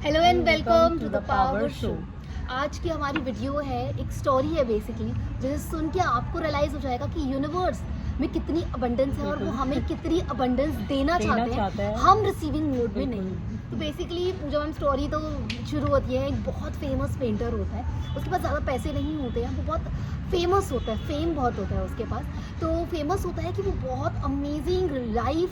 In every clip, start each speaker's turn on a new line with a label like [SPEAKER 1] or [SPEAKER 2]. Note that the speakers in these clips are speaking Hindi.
[SPEAKER 1] Hello and welcome to the power show. आज की हमारी वीडियो है, एक स्टोरी है बेसिकली, जिसे सुन के आपको रियलाइज हो जाएगा कि यूनिवर्स में कितनी अबंडेंस है और वो हमें कितनी अबंडेंस देना चाहते हैं, हम रिसीविंग मोड में नहीं। तो बेसिकली जब हम स्टोरी तो शुरू होती है, एक बहुत फेमस पेंटर होता है, उसके पास ज़्यादा पैसे नहीं होते हैं, वो बहुत फेमस होता है, फेम बहुत होता है उसके पास। तो फेमस होता है कि वो बहुत अमेजिंग लाइव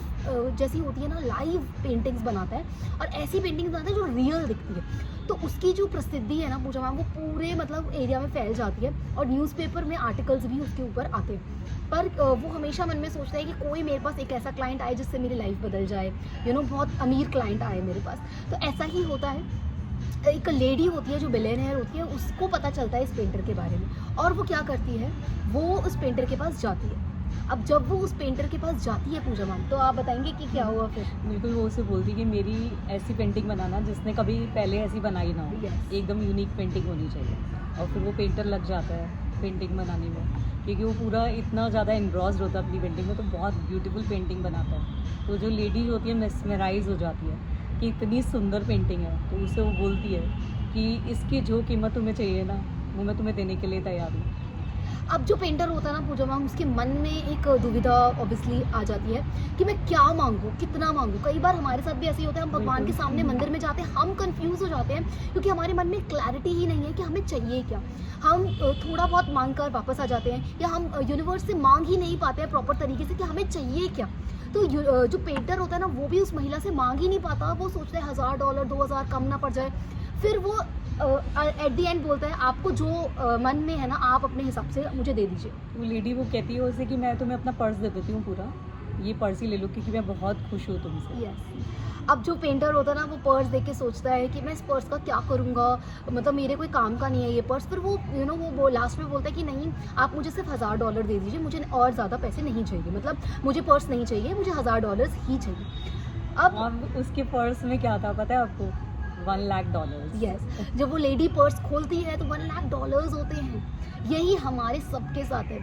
[SPEAKER 1] जैसी होती है ना, लाइव पेंटिंग्स बनाता है और ऐसी पेंटिंग्स बनाता है जो रियल दिखती है। तो उसकी जो प्रसिद्धि है ना पूजा मैम, वो पूरे मतलब एरिया में फैल जाती है और न्यूज़पेपर में आर्टिकल्स भी उसके ऊपर आते हैं। पर वो हमेशा मन में सोचता है कि कोई मेरे पास एक ऐसा क्लाइंट आए जिससे मेरी लाइफ बदल जाए, बहुत अमीर क्लाइंट आए मेरे पास। तो ऐसा ही होता है, एक लेडी होती है जो बिलियनियर होती है, उसको पता चलता है इस पेंटर के बारे में और वो क्या करती है, वो उस पेंटर के पास जाती है। अब जब वो उस पेंटर के पास जाती है पूजा मैम, तो आप बताएंगे कि क्या हुआ फिर?
[SPEAKER 2] बिल्कुल, वो उसे बोलती कि मेरी ऐसी पेंटिंग बनाना जिसने कभी पहले ऐसी बनाई ना हो, एकदम यूनिक पेंटिंग होनी चाहिए। और फिर वो पेंटर लग जाता है पेंटिंग बनाने में, क्योंकि वो पूरा इतना ज़्यादा एनग्रॉस्ड होता है अपनी पेंटिंग में, तो बहुत ब्यूटीफुल पेंटिंग बनाता है। तो जो लेडी होती है मेस्मराइज हो जाती है कि इतनी सुंदर पेंटिंग है, तो उसे वो बोलती है कि इसकी जो कीमत तुम्हें चाहिए ना, वो मैं तुम्हें देने के लिए तैयार हूँ।
[SPEAKER 1] अब जो पेंटर होता है ना पूजा मैम, उसके मन में एक दुविधा ऑब्वियसली आ जाती है कि मैं क्या मांगूँ, कितना मांगूँ। कई बार हमारे साथ भी ऐसे ही होता है, हम भगवान के सामने मंदिर में जाते हैं, हम कंफ्यूज हो जाते हैं क्योंकि हमारे मन में क्लैरिटी ही नहीं है कि हमें चाहिए क्या। हम थोड़ा बहुत मांग कर वापस आ जाते हैं, या हम यूनिवर्स से मांग ही नहीं पाते हैं प्रॉपर तरीके से कि हमें चाहिए क्या। तो जो पेंटर होता है ना, वो भी उस महिला से मांग ही नहीं पाता, वो सोचता है $1000 $2000 कम ना पड़ जाए। फिर वो एट दी एंड बोलता है आपको जो मन में है ना, आप अपने हिसाब से मुझे दे दीजिए।
[SPEAKER 2] वो लेडी वो कहती है उसे कि मैं तुम्हें अपना पर्स दे देती हूँ पूरा, ये पर्स ही ले लो क्योंकि मैं बहुत खुश हूँ तुमसे।
[SPEAKER 1] यस। अब जो पेंटर होता है ना, वो पर्स देख के सोचता है कि मैं इस पर्स का क्या करूँगा, मतलब मेरे कोई काम का नहीं है ये पर्स। फिर वो वो लास्ट में बोलता है कि नहीं, आप मुझे सिर्फ $1000 दे दीजिए, मुझे और ज़्यादा पैसे नहीं चाहिए, मतलब मुझे पर्स नहीं चाहिए, मुझे $1000 ही चाहिए।
[SPEAKER 2] अब उसके पर्स में क्या था पता है आपको? $1,00,000।
[SPEAKER 1] यस। जब वो लेडी पर्स खोलती है तो $1,00,000 होते हैं। यही हमारे सबके साथ है,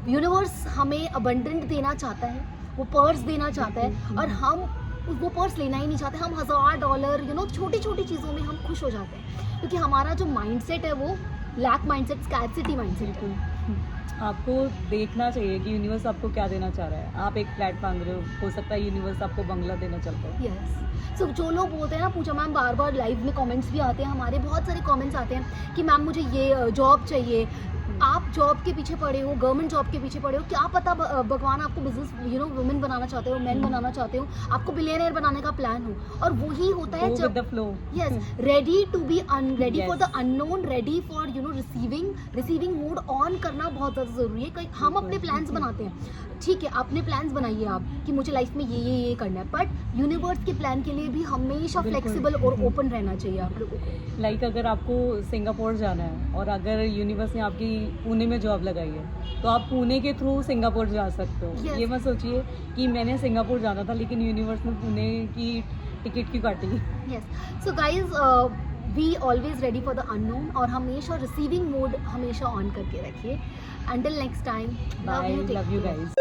[SPEAKER 1] यूनिवर्स हमें अबंडेंट देना चाहता है, वो पर्स देना चाहता है और हम वो पर्स लेना ही नहीं चाहते। हम $1000 छोटी छोटी चीज़ों में हम खुश हो जाते हैं, क्योंकि हमारा जो माइंडसेट है वो लैक माइंडसेट, स्कैर्सिटी माइंडसेट है।
[SPEAKER 2] आपको देखना चाहिए कि यूनिवर्स आपको क्या देना चाह रहा है। आप एक फ्लैट मांग रहे हो सकता है यूनिवर्स आपको बंगला देना चाहता है।
[SPEAKER 1] यस। सो जो लोग बोलते हैं ना पूजा मैम, बार बार लाइव में कमेंट्स भी आते हैं, हमारे बहुत सारे कमेंट्स आते हैं कि मैम मुझे ये जॉब चाहिए। आप जॉब के पीछे पड़े हो, गवर्नमेंट जॉब के पीछे पड़े हो, क्या पता भगवान आपको बिजनेस वुमेन बनाना चाहते हो, मैन बनाना चाहते हो, आपको बिलियनियर बनाने का प्लान हो। और वही होता है जब yes, ready to be ready for the unknown, ready for receiving mode on करना बहुत ज़्यादा ज़रूरी है। हम अपने प्लान्स बनाते हैं, ठीक है, अपने प्लान्स बनाइए आप कि मुझे लाइफ में ये करना है, बट यूनिवर्स के प्लान के लिए भी हमेशा फ्लेक्सिबल और ओपन रहना चाहिए आप लोगों को।
[SPEAKER 2] लाइक अगर आपको सिंगापुर जाना है और अगर यूनिवर्स ने आपकी पुणे में जॉब लगाई है, तो आप पुणे के थ्रू सिंगापुर जा सकते हो।
[SPEAKER 1] yes.
[SPEAKER 2] ये मत सोचिए कि मैंने सिंगापुर जाना था लेकिन यूनिवर्स ने पुणे की टिकट क्यों काटी।
[SPEAKER 1] Yes. So guys, be always ready for the unknown और हमेशा रिसीविंग मोड हमेशा ऑन करके रखिए। Until next time,
[SPEAKER 2] love you guys.